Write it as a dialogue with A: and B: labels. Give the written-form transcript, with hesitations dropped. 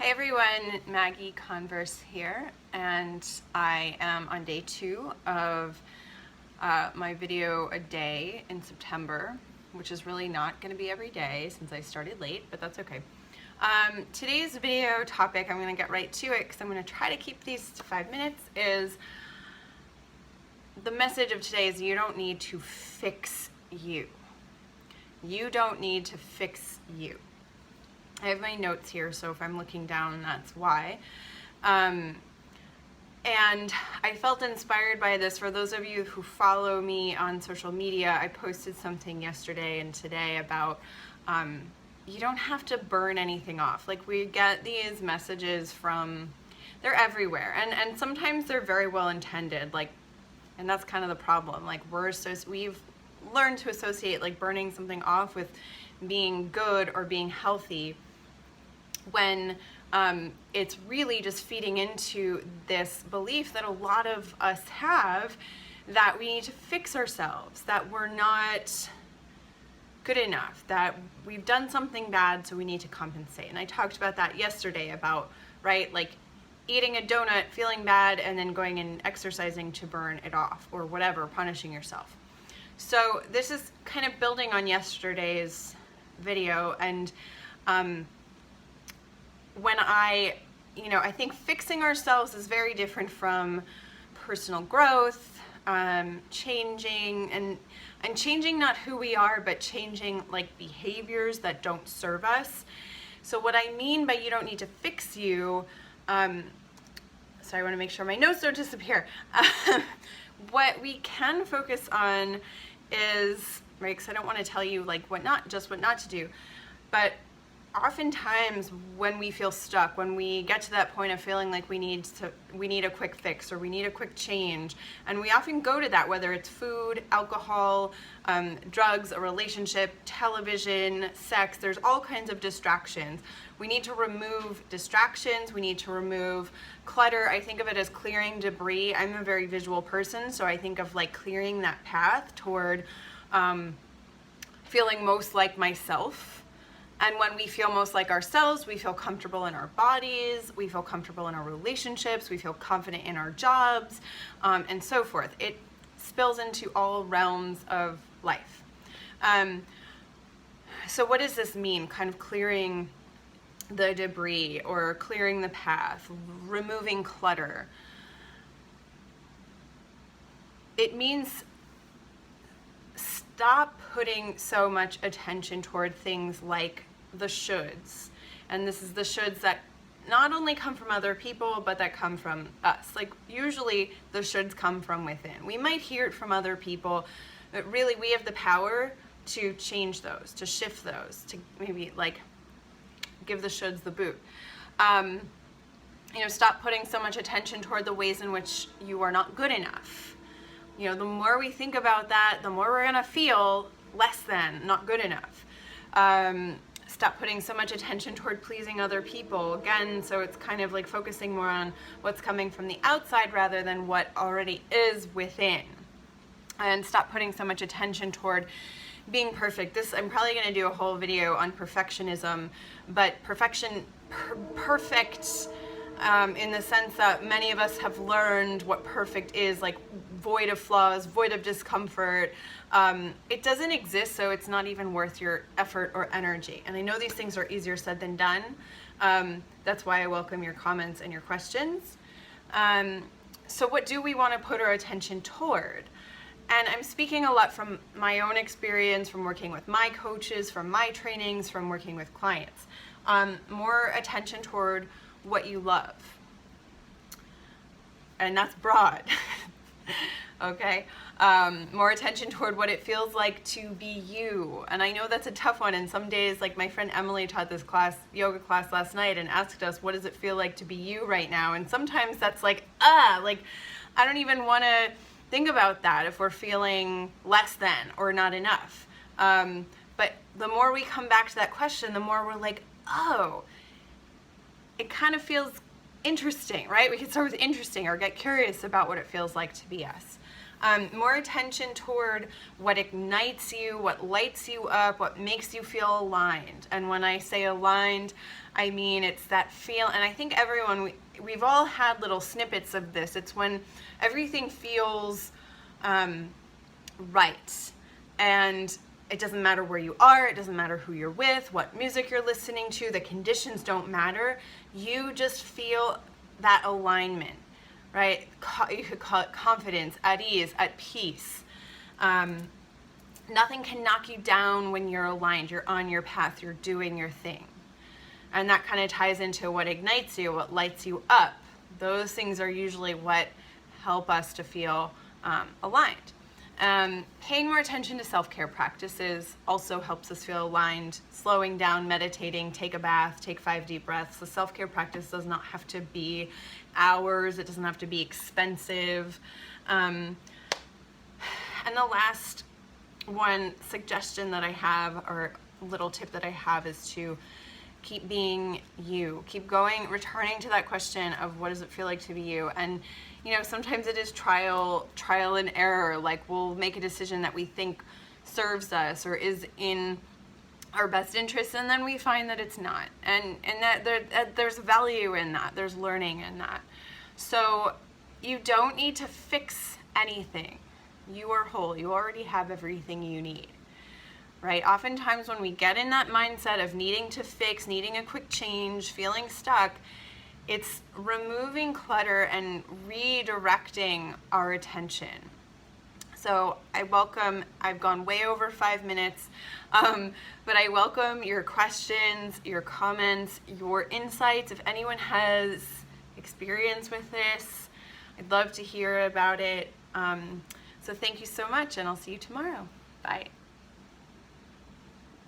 A: Hey everyone, Maggie Converse here, and I am on day 2 of my video a day in September, which is really not going to be every day since I started late, but that's okay. Today's video topic, I'm going to get right to it because I'm going to try to keep these to 5 minutes, is the message of today is you don't need to fix you. You don't need to fix you. I have my notes here, so if I'm looking down, that's why. And I felt inspired by this. For those of you who follow me on social media, I posted something yesterday and today about you don't have to burn anything off. Like, we get these messages from, they're everywhere, and sometimes they're very well intended, like, and that's kind of the problem. Like, we've learned to associate like burning something off with being good or being healthy, when it's really just feeding into this belief that a lot of us have, that we need to fix ourselves, that we're not good enough, that we've done something bad, so we need to compensate. And I talked about that yesterday about, right, like eating a donut, feeling bad, and then going and exercising to burn it off, or whatever, punishing yourself. So this is kind of building on yesterday's video, and when I think fixing ourselves is very different from personal growth, changing, and changing not who we are, but changing like behaviors that don't serve us. So what I mean by you don't need to fix you, so I want to make sure my notes don't disappear. What we can focus on is, right, because I don't want to tell you like what not to do, but oftentimes when we feel stuck, when we get to that point of feeling like we need a quick fix, or we need a quick change, and we often go to that, whether it's food, alcohol, drugs, a relationship, television, sex, there's all kinds of distractions. We need to remove distractions, we need to remove clutter. I think of it as clearing debris. I'm a very visual person, so I think of like clearing that path toward feeling most like myself. And when we feel most like ourselves, we feel comfortable in our bodies, we feel comfortable in our relationships, we feel confident in our jobs, and so forth. It spills into all realms of life. So what does this mean? Kind of clearing the debris, or clearing the path, removing clutter. It means stop putting so much attention toward things like the shoulds. And this is the shoulds that not only come from other people, but that come from us. Like, usually the shoulds come from within. We might hear it from other people, but really we have the power to change those, to shift those, to maybe like give the shoulds the boot. Stop putting so much attention toward the ways in which you are not good enough. The more we think about that, the more we're gonna feel less than, not good enough. Stop putting so much attention toward pleasing other people. Again, so it's kind of like focusing more on what's coming from the outside rather than what already is within. And stop putting so much attention toward being perfect. I'm probably gonna do a whole video on perfectionism, but perfect in the sense that many of us have learned what perfect is, like void of flaws, void of discomfort. It doesn't exist, so it's not even worth your effort or energy. And I know these things are easier said than done. That's why I welcome your comments and your questions. So what do we want to put our attention toward? And I'm speaking a lot from my own experience, from working with my coaches, from my trainings, from working with clients. More attention toward what you love. And that's broad. Okay? More attention toward what it feels like to be you. And I know that's a tough one, and some days, like my friend Emily taught this yoga class last night, and asked us, what does it feel like to be you right now? And sometimes that's like I don't even want to think about that if we're feeling less than or not enough. But the more we come back to that question, the more we're like, oh, it kind of feels interesting, right? We can start with interesting, or get curious about what it feels like to be us. More attention toward what ignites you, what lights you up, what makes you feel aligned. And when I say aligned, I mean it's that feel, and I think everyone, we've all had little snippets of this. It's when everything feels right, and it doesn't matter where you are, it doesn't matter who you're with, what music you're listening to, the conditions don't matter. You just feel that alignment, right? You could call it confidence, at ease, at peace. Nothing can knock you down when you're aligned. You're on your path, you're doing your thing. And that kind of ties into what ignites you, what lights you up. Those things are usually what help us to feel aligned. Paying more attention to self-care practices also helps us feel aligned. Slowing down, meditating, take a bath, take 5 deep breaths. The self-care practice does not have to be hours. It doesn't have to be expensive. And the last one suggestion that I have, or little tip that I have, is to keep being you. Keep going, returning to that question of what does it feel like to be you. And you know, sometimes it is trial and error. Like, we'll make a decision that we think serves us or is in our best interest, and then we find that it's not. And that there's value in that. There's learning in that. So you don't need to fix anything. You are whole. You already have everything you need. Right? Oftentimes when we get in that mindset of needing to fix, needing a quick change, feeling stuck, it's removing clutter and redirecting our attention. So I've gone way over 5 minutes, but I welcome your questions, your comments, your insights. If anyone has experience with this, I'd love to hear about it. So thank you so much, and I'll see you tomorrow. Bye.